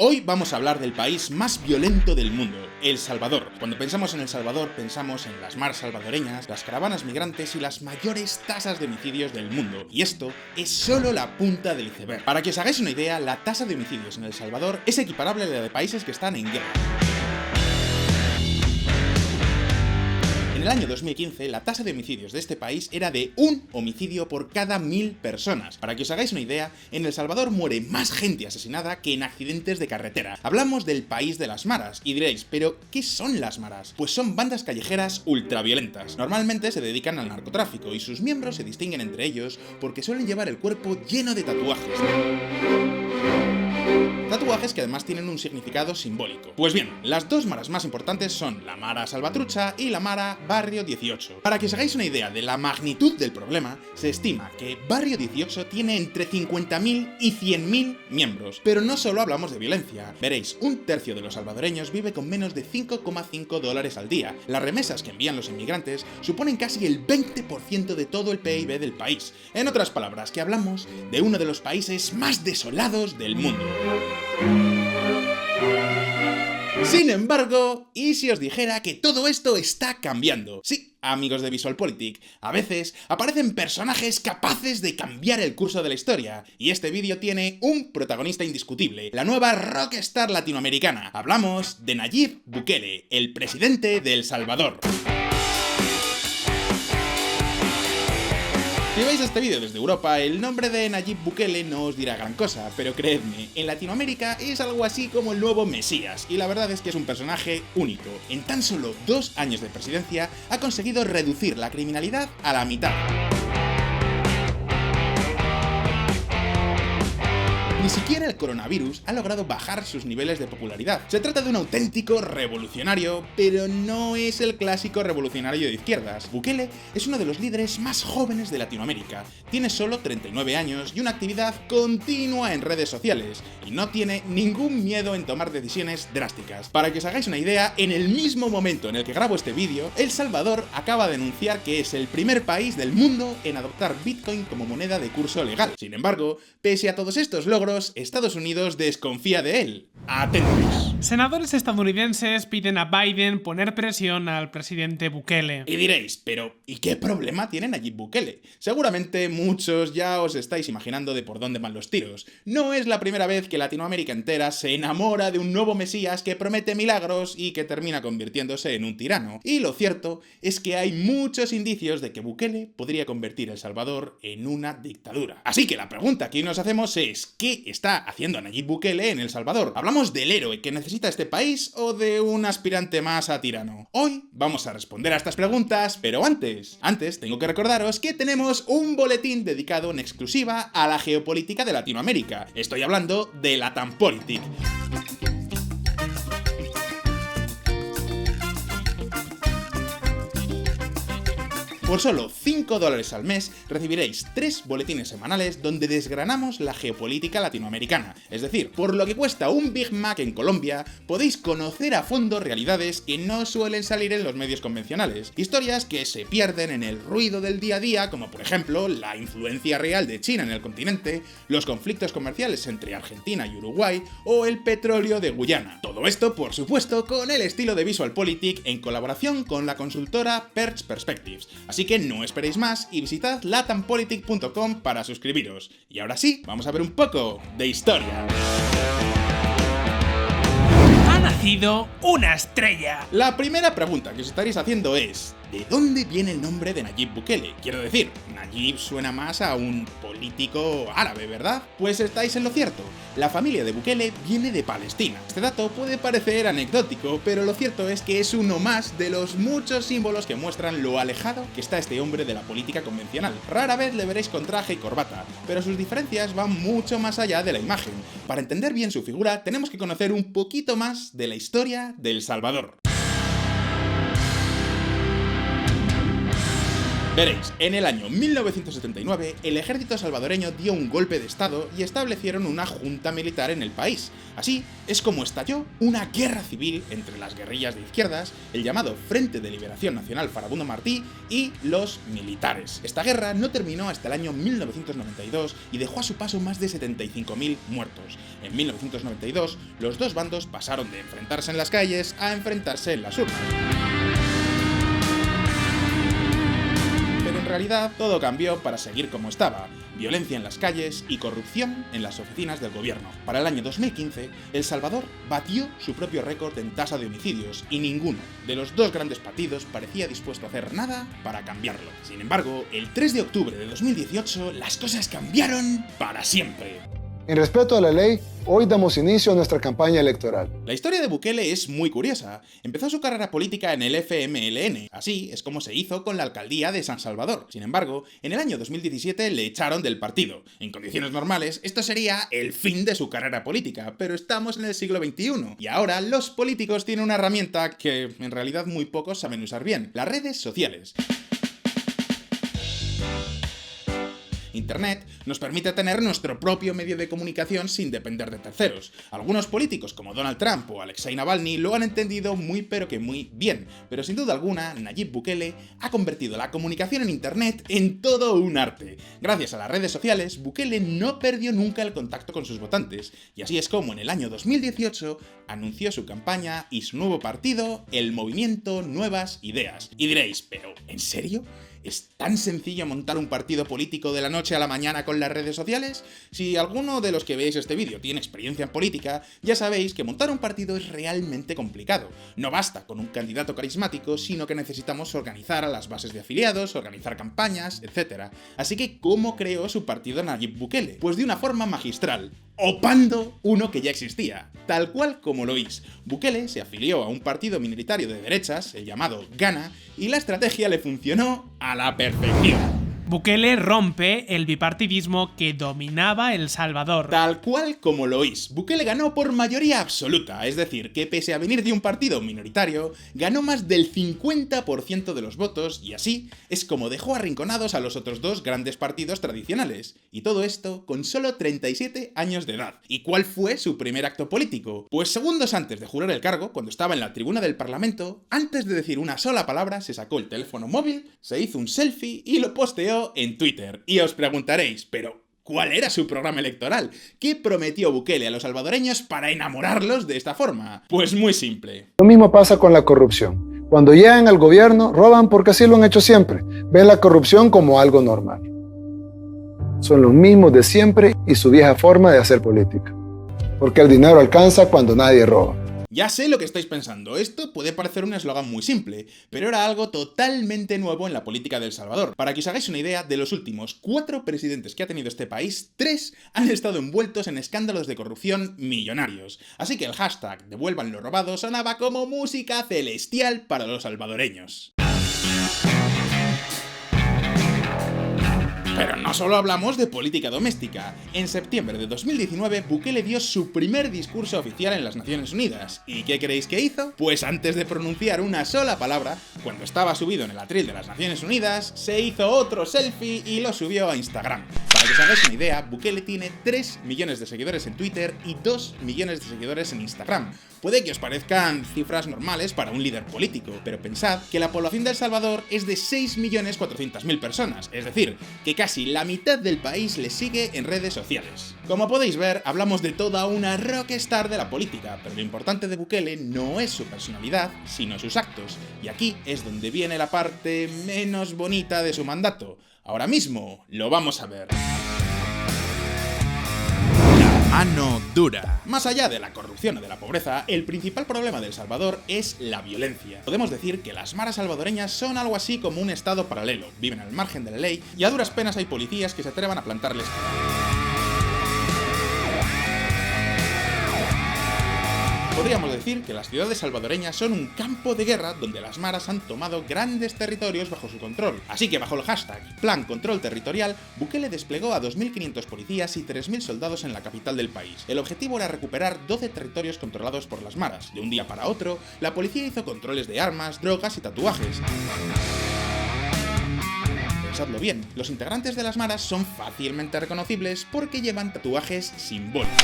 Hoy vamos a hablar del país más violento del mundo, El Salvador. Cuando pensamos en El Salvador, pensamos en las maras salvadoreñas, las caravanas migrantes y las mayores tasas de homicidios del mundo. Y esto es solo la punta del iceberg. Para que os hagáis una idea, la tasa de homicidios en El Salvador es equiparable a la de países que están en guerra. En el año 2015, la tasa de homicidios de este país era de 1 homicidio por cada 1000 personas. Para que os hagáis una idea, en El Salvador muere más gente asesinada que en accidentes de carretera. Hablamos del país de las maras, y diréis, ¿pero qué son las maras? Pues son bandas callejeras ultraviolentas. Normalmente se dedican al narcotráfico, y sus miembros se distinguen entre ellos porque suelen llevar el cuerpo lleno de tatuajes. Tatuajes que además tienen un significado simbólico. Pues bien, las dos maras más importantes son la Mara Salvatrucha y la Mara Barrio 18. Para que os hagáis una idea de la magnitud del problema, se estima que Barrio 18 tiene entre 50.000 y 100.000 miembros. Pero no solo hablamos de violencia. Veréis, un tercio de los salvadoreños vive con menos de $5,5 al día. Las remesas que envían los inmigrantes suponen casi el 20% de todo el PIB del país. En otras palabras, que hablamos de uno de los países más desolados del mundo. Sin embargo, ¿y si os dijera que todo esto está cambiando? Sí, amigos de VisualPolitik, a veces aparecen personajes capaces de cambiar el curso de la historia, y este vídeo tiene un protagonista indiscutible, la nueva rockstar latinoamericana. Hablamos de Nayib Bukele, el presidente de El Salvador. Si veis este vídeo desde Europa, el nombre de Nayib Bukele no os dirá gran cosa, pero creedme, en Latinoamérica es algo así como el nuevo Mesías, y la verdad es que es un personaje único. En tan solo 2 años de presidencia ha conseguido reducir la criminalidad a la mitad. Ni siquiera el coronavirus ha logrado bajar sus niveles de popularidad. Se trata de un auténtico revolucionario, pero no es el clásico revolucionario de izquierdas. Bukele es uno de los líderes más jóvenes de Latinoamérica. Tiene solo 39 años y una actividad continua en redes sociales, y no tiene ningún miedo en tomar decisiones drásticas. Para que os hagáis una idea, en el mismo momento en el que grabo este vídeo, El Salvador acaba de anunciar que es el primer país del mundo en adoptar Bitcoin como moneda de curso legal. Sin embargo, pese a todos estos logros, Estados Unidos desconfía de él. Atentos. Senadores estadounidenses piden a Biden poner presión al presidente Bukele. Y diréis, pero ¿y qué problema tiene Nayib Bukele? Seguramente muchos ya os estáis imaginando de por dónde van los tiros. No es la primera vez que Latinoamérica entera se enamora de un nuevo Mesías que promete milagros y que termina convirtiéndose en un tirano. Y lo cierto es que hay muchos indicios de que Bukele podría convertir El Salvador en una dictadura. Así que la pregunta que hoy nos hacemos es, ¿qué está haciendo Nayib Bukele en El Salvador? ¿Hablamos del héroe que necesita este país o de un aspirante más a tirano? Hoy vamos a responder a estas preguntas, pero antes tengo que recordaros que tenemos un boletín dedicado en exclusiva a la geopolítica de Latinoamérica. Estoy hablando de LatamPolitik. Por solo $5 al mes recibiréis 3 boletines semanales donde desgranamos la geopolítica latinoamericana. Es decir, por lo que cuesta un Big Mac en Colombia, podéis conocer a fondo realidades que no suelen salir en los medios convencionales. Historias que se pierden en el ruido del día a día, como por ejemplo la influencia real de China en el continente, los conflictos comerciales entre Argentina y Uruguay o el petróleo de Guyana. Todo esto, por supuesto, con el estilo de VisualPolitik en colaboración con la consultora Perch Perspectives. Así que no esperéis más y visitad latampolitik.com para suscribiros. Y ahora sí, vamos a ver un poco de historia. Ha nacido una estrella. La primera pregunta que os estaréis haciendo es, ¿de dónde viene el nombre de Nayib Bukele? Quiero decir, Nayib suena más a un político árabe, ¿verdad? Pues estáis en lo cierto. La familia de Bukele viene de Palestina. Este dato puede parecer anecdótico, pero lo cierto es que es uno más de los muchos símbolos que muestran lo alejado que está este hombre de la política convencional. Rara vez le veréis con traje y corbata, pero sus diferencias van mucho más allá de la imagen. Para entender bien su figura, tenemos que conocer un poquito más de la historia de El Salvador. Veréis, en el año 1979, el ejército salvadoreño dio un golpe de estado y establecieron una junta militar en el país. Así es como estalló una guerra civil entre las guerrillas de izquierdas, el llamado Frente de Liberación Nacional Farabundo Martí y los militares. Esta guerra no terminó hasta el año 1992 y dejó a su paso más de 75.000 muertos. En 1992, los dos bandos pasaron de enfrentarse en las calles a enfrentarse en las urnas. En realidad, todo cambió para seguir como estaba: violencia en las calles y corrupción en las oficinas del gobierno. Para el año 2015, El Salvador batió su propio récord en tasa de homicidios y ninguno de los dos grandes partidos parecía dispuesto a hacer nada para cambiarlo. Sin embargo, el 3 de octubre de 2018, las cosas cambiaron para siempre. En respeto a la ley, hoy damos inicio a nuestra campaña electoral. La historia de Bukele es muy curiosa. Empezó su carrera política en el FMLN, así es como se hizo con la alcaldía de San Salvador. Sin embargo, en el año 2017 le echaron del partido. En condiciones normales, esto sería el fin de su carrera política, pero estamos en el siglo XXI, y ahora los políticos tienen una herramienta que en realidad muy pocos saben usar bien: las redes sociales. Internet nos permite tener nuestro propio medio de comunicación sin depender de terceros. Algunos políticos como Donald Trump o Alexei Navalny lo han entendido muy pero que muy bien, pero sin duda alguna Nayib Bukele ha convertido la comunicación en Internet en todo un arte. Gracias a las redes sociales, Bukele no perdió nunca el contacto con sus votantes, y así es como en el año 2018 anunció su campaña y su nuevo partido, el Movimiento Nuevas Ideas. Y diréis, ¿pero en serio? ¿Es tan sencillo montar un partido político de la noche a la mañana con las redes sociales? Si alguno de los que veis este vídeo tiene experiencia en política, ya sabéis que montar un partido es realmente complicado. No basta con un candidato carismático, sino que necesitamos organizar a las bases de afiliados, organizar campañas, etc. Así que, ¿cómo creó su partido Nayib Bukele? Pues de una forma magistral: opando uno que ya existía, tal cual como lo oís. Bukele se afilió a un partido minoritario de derechas, el llamado Gana, y la estrategia le funcionó a la perfección. Bukele rompe el bipartidismo que dominaba El Salvador. Tal cual como lo oís, Bukele ganó por mayoría absoluta, es decir, que pese a venir de un partido minoritario, ganó más del 50% de los votos, y así es como dejó arrinconados a los otros dos grandes partidos tradicionales. Y todo esto con solo 37 años de edad. ¿Y cuál fue su primer acto político? Pues segundos antes de jurar el cargo, cuando estaba en la tribuna del Parlamento, antes de decir una sola palabra, se sacó el teléfono móvil, se hizo un selfie y lo posteó en Twitter. Y os preguntaréis, ¿pero cuál era su programa electoral? ¿Qué prometió Bukele a los salvadoreños para enamorarlos de esta forma? Pues muy simple. Lo mismo pasa con la corrupción. Cuando llegan al gobierno, roban porque así lo han hecho siempre. Ven la corrupción como algo normal. Son los mismos de siempre y su vieja forma de hacer política. Porque el dinero alcanza cuando nadie roba. Ya sé lo que estáis pensando, esto puede parecer un eslogan muy simple, pero era algo totalmente nuevo en la política de El Salvador. Para que os hagáis una idea, de los últimos 4 presidentes que ha tenido este país, 3 han estado envueltos en escándalos de corrupción millonarios. Así que el hashtag devuelvan lo robado sonaba como música celestial para los salvadoreños. Pero no solo hablamos de política doméstica. En septiembre de 2019, Bukele dio su primer discurso oficial en las Naciones Unidas. ¿Y qué creéis que hizo? Pues antes de pronunciar una sola palabra, cuando estaba subido en el atril de las Naciones Unidas, se hizo otro selfie y lo subió a Instagram. Para que os hagáis una idea, Bukele tiene 3 millones de seguidores en Twitter y 2 millones de seguidores en Instagram. Puede que os parezcan cifras normales para un líder político, pero pensad que la población de El Salvador es de 6.400.000 personas, es decir, que casi la mitad del país le sigue en redes sociales. Como podéis ver, hablamos de toda una rockstar de la política, pero lo importante de Bukele no es su personalidad, sino sus actos, y aquí es donde viene la parte menos bonita de su mandato. Ahora mismo lo vamos a ver. Mano dura. Más allá de la corrupción o de la pobreza, el principal problema de El Salvador es la violencia. Podemos decir que las maras salvadoreñas son algo así como un estado paralelo, viven al margen de la ley y a duras penas hay policías que se atrevan a plantarles cara. Podríamos decir que las ciudades salvadoreñas son un campo de guerra donde las maras han tomado grandes territorios bajo su control. Así que bajo el hashtag Plan Control Territorial, Bukele desplegó a 2.500 policías y 3.000 soldados en la capital del país. El objetivo era recuperar 12 territorios controlados por las maras. De un día para otro, la policía hizo controles de armas, drogas y tatuajes. pensadlo bien, los integrantes de las maras son fácilmente reconocibles porque llevan tatuajes simbólicos.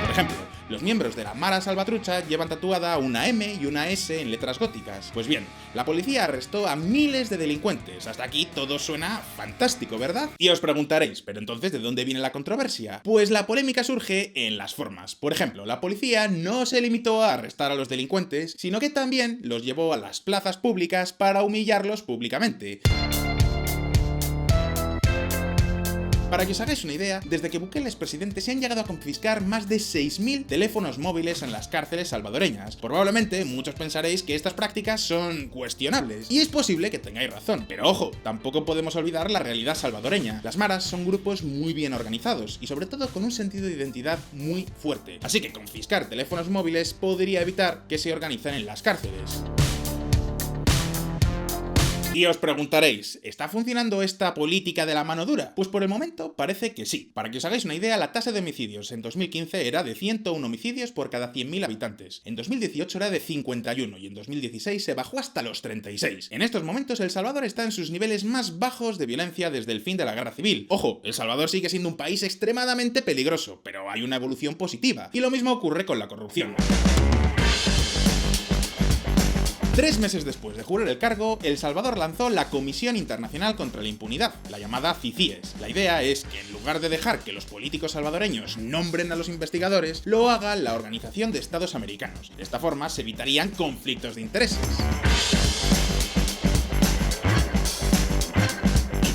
Por ejemplo, los miembros de la Mara Salvatrucha llevan tatuada una M y una S en letras góticas. Pues bien, la policía arrestó a miles de delincuentes. Hasta aquí todo suena fantástico, ¿verdad? Y os preguntaréis, ¿pero entonces de dónde viene la controversia? Pues la polémica surge en las formas. Por ejemplo, la policía no se limitó a arrestar a los delincuentes, sino que también los llevó a las plazas públicas para humillarlos públicamente. Para que os hagáis una idea, desde que Bukele es presidente se han llegado a confiscar más de 6.000 teléfonos móviles en las cárceles salvadoreñas. Probablemente muchos pensaréis que estas prácticas son cuestionables, y es posible que tengáis razón. Pero ojo, tampoco podemos olvidar la realidad salvadoreña. Las maras son grupos muy bien organizados, y sobre todo con un sentido de identidad muy fuerte. Así que confiscar teléfonos móviles podría evitar que se organicen en las cárceles. Y os preguntaréis, ¿está funcionando esta política de la mano dura? Pues por el momento parece que sí. Para que os hagáis una idea, la tasa de homicidios en 2015 era de 101 homicidios por cada 100.000 habitantes. En 2018 era de 51 y en 2016 se bajó hasta los 36. En estos momentos El Salvador está en sus niveles más bajos de violencia desde el fin de la guerra civil. Ojo, El Salvador sigue siendo un país extremadamente peligroso, pero hay una evolución positiva. Y lo mismo ocurre con la corrupción. 3 meses después de jurar el cargo, El Salvador lanzó la Comisión Internacional contra la Impunidad, la llamada CICIES. La idea es que en lugar de dejar que los políticos salvadoreños nombren a los investigadores, lo haga la Organización de Estados Americanos. De esta forma se evitarían conflictos de intereses.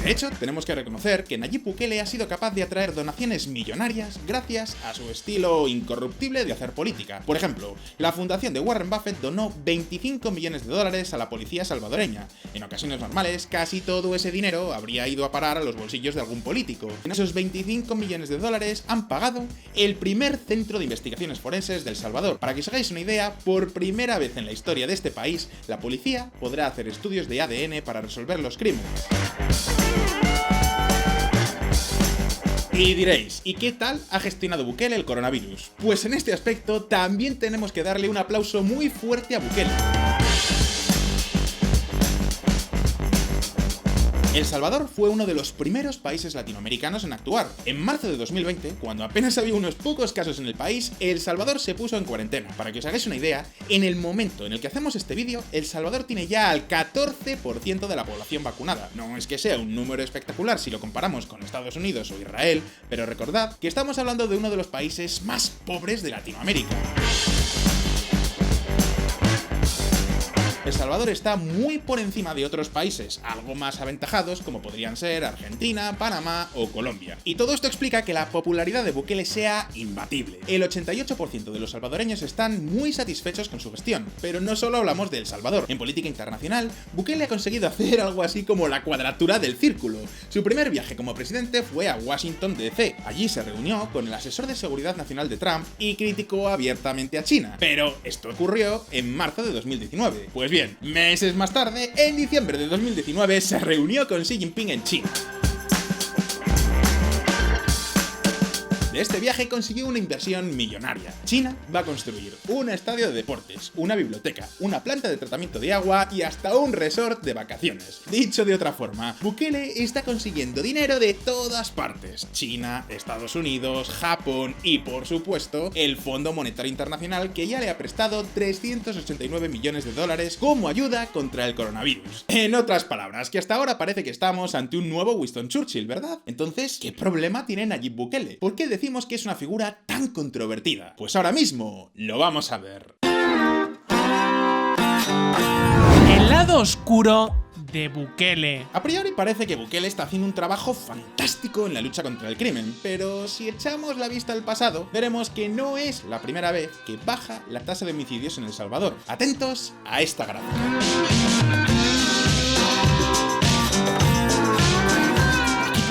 De hecho, tenemos que reconocer que Nayib Bukele ha sido capaz de atraer donaciones millonarias gracias a su estilo incorruptible de hacer política. Por ejemplo, la fundación de Warren Buffett donó 25 millones de dólares a la policía salvadoreña. En ocasiones normales, casi todo ese dinero habría ido a parar a los bolsillos de algún político. En esos 25 millones de dólares han pagado el primer centro de investigaciones forenses de El Salvador. Para que os hagáis una idea, por primera vez en la historia de este país, la policía podrá hacer estudios de ADN para resolver los crímenes. Y diréis, ¿y qué tal ha gestionado Bukele el coronavirus? Pues en este aspecto también tenemos que darle un aplauso muy fuerte a Bukele. El Salvador fue uno de los primeros países latinoamericanos en actuar. En marzo de 2020, cuando apenas había unos pocos casos en el país, El Salvador se puso en cuarentena. Para que os hagáis una idea, en el momento en el que hacemos este vídeo, El Salvador tiene ya al 14% de la población vacunada. No es que sea un número espectacular si lo comparamos con Estados Unidos o Israel, pero recordad que estamos hablando de uno de los países más pobres de Latinoamérica. El Salvador está muy por encima de otros países, algo más aventajados como podrían ser Argentina, Panamá o Colombia. Y todo esto explica que la popularidad de Bukele sea imbatible. El 88% de los salvadoreños están muy satisfechos con su gestión, pero no solo hablamos de El Salvador. En política internacional, Bukele ha conseguido hacer algo así como la cuadratura del círculo. Su primer viaje como presidente fue a Washington DC. Allí se reunió con el asesor de seguridad nacional de Trump y criticó abiertamente a China. Pero esto ocurrió en marzo de 2019. Pues bien, meses más tarde, en diciembre de 2019, se reunió con Xi Jinping en China. De este viaje consiguió una inversión millonaria. China va a construir un estadio de deportes, una biblioteca, una planta de tratamiento de agua y hasta un resort de vacaciones. Dicho de otra forma, Bukele está consiguiendo dinero de todas partes. China, Estados Unidos, Japón y, por supuesto, el Fondo Monetario Internacional, que ya le ha prestado 389 millones de dólares como ayuda contra el coronavirus. En otras palabras, que hasta ahora parece que estamos ante un nuevo Winston Churchill, ¿verdad? Entonces, ¿qué problema tiene Nayib Bukele? ¿Por qué decimos que es una figura tan controvertida? Pues ahora mismo lo vamos a ver. El lado oscuro de Bukele. A priori parece que Bukele está haciendo un trabajo fantástico en la lucha contra el crimen, pero si echamos la vista al pasado, veremos que no es la primera vez que baja la tasa de homicidios en El Salvador. Atentos a esta gráfica.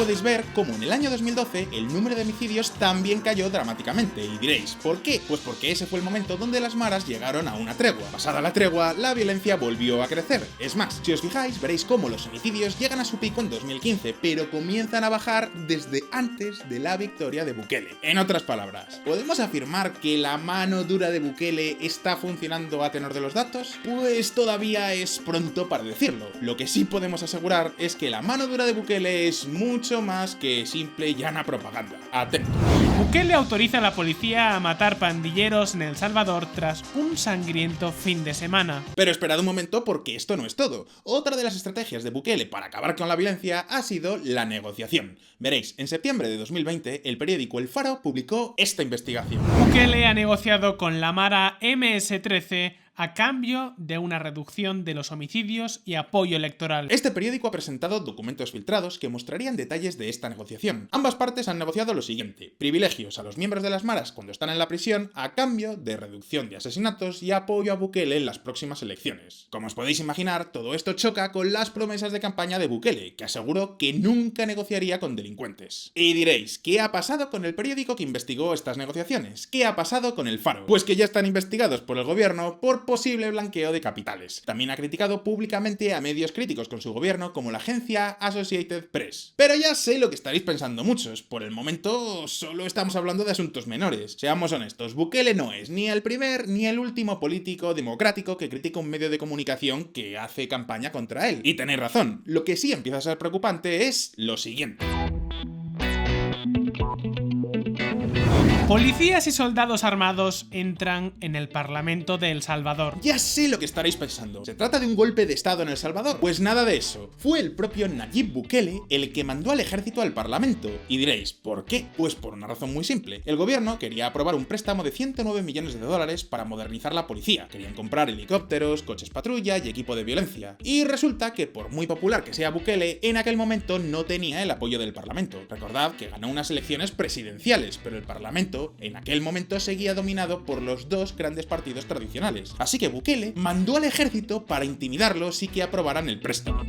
podéis ver cómo en el año 2012 el número de homicidios también cayó dramáticamente, y diréis, ¿por qué? Pues porque ese fue el momento donde las maras llegaron a una tregua. Pasada la tregua, la violencia volvió a crecer. Es más, si os fijáis, veréis cómo los homicidios llegan a su pico en 2015, pero comienzan a bajar desde antes de la victoria de Bukele. En otras palabras, ¿podemos afirmar que la mano dura de Bukele está funcionando a tenor de los datos? Pues todavía es pronto para decirlo. Lo que sí podemos asegurar es que la mano dura de Bukele es mucho más que simple y llana propaganda. Atentos. Bukele autoriza a la policía a matar pandilleros en El Salvador tras un sangriento fin de semana. Pero esperad un momento, porque esto no es todo. Otra de las estrategias de Bukele para acabar con la violencia ha sido la negociación. Veréis, en septiembre de 2020, el periódico El Faro publicó esta investigación. Bukele ha negociado con la Mara MS-13 a cambio de una reducción de los homicidios y apoyo electoral. Este periódico ha presentado documentos filtrados que mostrarían detalles de esta negociación. Ambas partes han negociado lo siguiente: privilegios a los miembros de las maras cuando están en la prisión a cambio de reducción de asesinatos y apoyo a Bukele en las próximas elecciones. Como os podéis imaginar, todo esto choca con las promesas de campaña de Bukele, que aseguró que nunca negociaría con delincuentes. Y diréis, ¿qué ha pasado con el periódico que investigó estas negociaciones? ¿Qué ha pasado con El Faro? Pues que ya están investigados por el gobierno por posible blanqueo de capitales. También ha criticado públicamente a medios críticos con su gobierno como la agencia Associated Press. Pero ya sé lo que estaréis pensando muchos, por el momento solo estamos hablando de asuntos menores. Seamos honestos, Bukele no es ni el primer ni el último político democrático que critica un medio de comunicación que hace campaña contra él. Y tenéis razón, lo que sí empieza a ser preocupante es lo siguiente. Policías y soldados armados entran en el Parlamento de El Salvador. Ya sé lo que estaréis pensando. ¿Se trata de un golpe de estado en El Salvador? Pues nada de eso. Fue el propio Nayib Bukele el que mandó al ejército al Parlamento. Y diréis, ¿por qué? Pues por una razón muy simple. El gobierno quería aprobar un préstamo de 109 millones de dólares para modernizar la policía. Querían comprar helicópteros, coches patrulla y equipo de violencia. Y resulta que por muy popular que sea Bukele, en aquel momento no tenía el apoyo del Parlamento. Recordad que ganó unas elecciones presidenciales, pero el Parlamento en aquel momento seguía dominado por los dos grandes partidos tradicionales. Así que Bukele mandó al ejército para intimidarlos y que aprobaran el préstamo.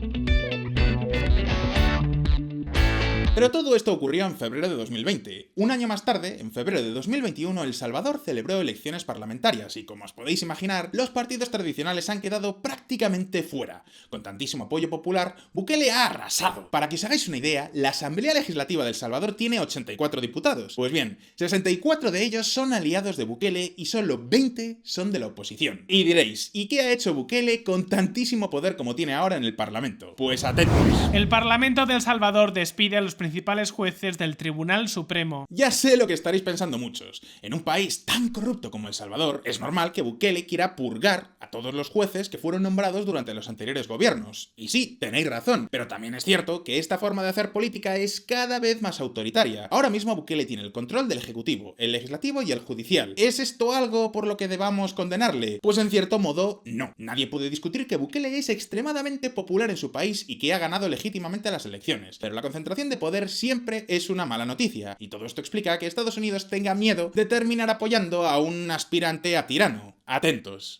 Pero todo esto ocurrió en febrero de 2020. Un año más tarde, en febrero de 2021, El Salvador celebró elecciones parlamentarias y, como os podéis imaginar, los partidos tradicionales han quedado prácticamente fuera. Con tantísimo apoyo popular, Bukele ha arrasado. Para que os hagáis una idea, la Asamblea Legislativa de El Salvador tiene 84 diputados. Pues bien, 64 de ellos son aliados de Bukele y solo 20 son de la oposición. Y diréis, ¿y qué ha hecho Bukele con tantísimo poder como tiene ahora en el Parlamento? Pues atentos. El Parlamento de El Salvador despide a los principales jueces del Tribunal Supremo. Ya sé lo que estaréis pensando muchos. En un país tan corrupto como El Salvador, es normal que Bukele quiera purgar a todos los jueces que fueron nombrados durante los anteriores gobiernos. Y sí, tenéis razón, pero también es cierto que esta forma de hacer política es cada vez más autoritaria. Ahora mismo Bukele tiene el control del Ejecutivo, el Legislativo y el Judicial. ¿Es esto algo por lo que debamos condenarle? Pues en cierto modo, no. Nadie puede discutir que Bukele es extremadamente popular en su país y que ha ganado legítimamente las elecciones. Pero la concentración de poder siempre es una mala noticia, y todo esto explica que Estados Unidos tenga miedo de terminar apoyando a un aspirante a tirano. Atentos.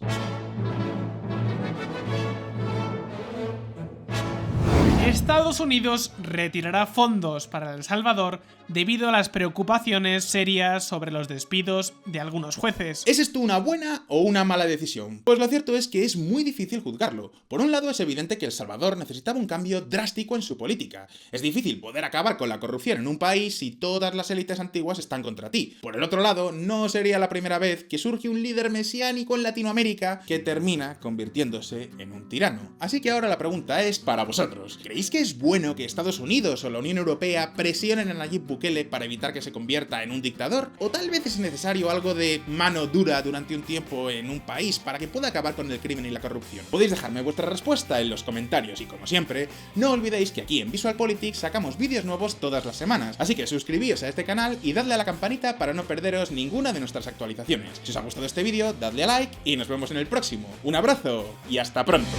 Estados Unidos retirará fondos para El Salvador debido a las preocupaciones serias sobre los despidos de algunos jueces. ¿Es esto una buena o una mala decisión? Pues lo cierto es que es muy difícil juzgarlo. Por un lado, es evidente que El Salvador necesitaba un cambio drástico en su política. Es difícil poder acabar con la corrupción en un país si todas las élites antiguas están contra ti. Por el otro lado, no sería la primera vez que surge un líder mesiánico en Latinoamérica que termina convirtiéndose en un tirano. Así que ahora la pregunta es para vosotros. ¿Creéis que es bueno que Estados Unidos o la Unión Europea presionen a Nayib Bukele para evitar que se convierta en un dictador? ¿O tal vez es necesario algo de mano dura durante un tiempo en un país para que pueda acabar con el crimen y la corrupción? Podéis dejarme vuestra respuesta en los comentarios y, como siempre, no olvidéis que aquí en VisualPolitics sacamos vídeos nuevos todas las semanas, así que suscribíos a este canal y dadle a la campanita para no perderos ninguna de nuestras actualizaciones. Si os ha gustado este vídeo, dadle a like y nos vemos en el próximo. Un abrazo y hasta pronto.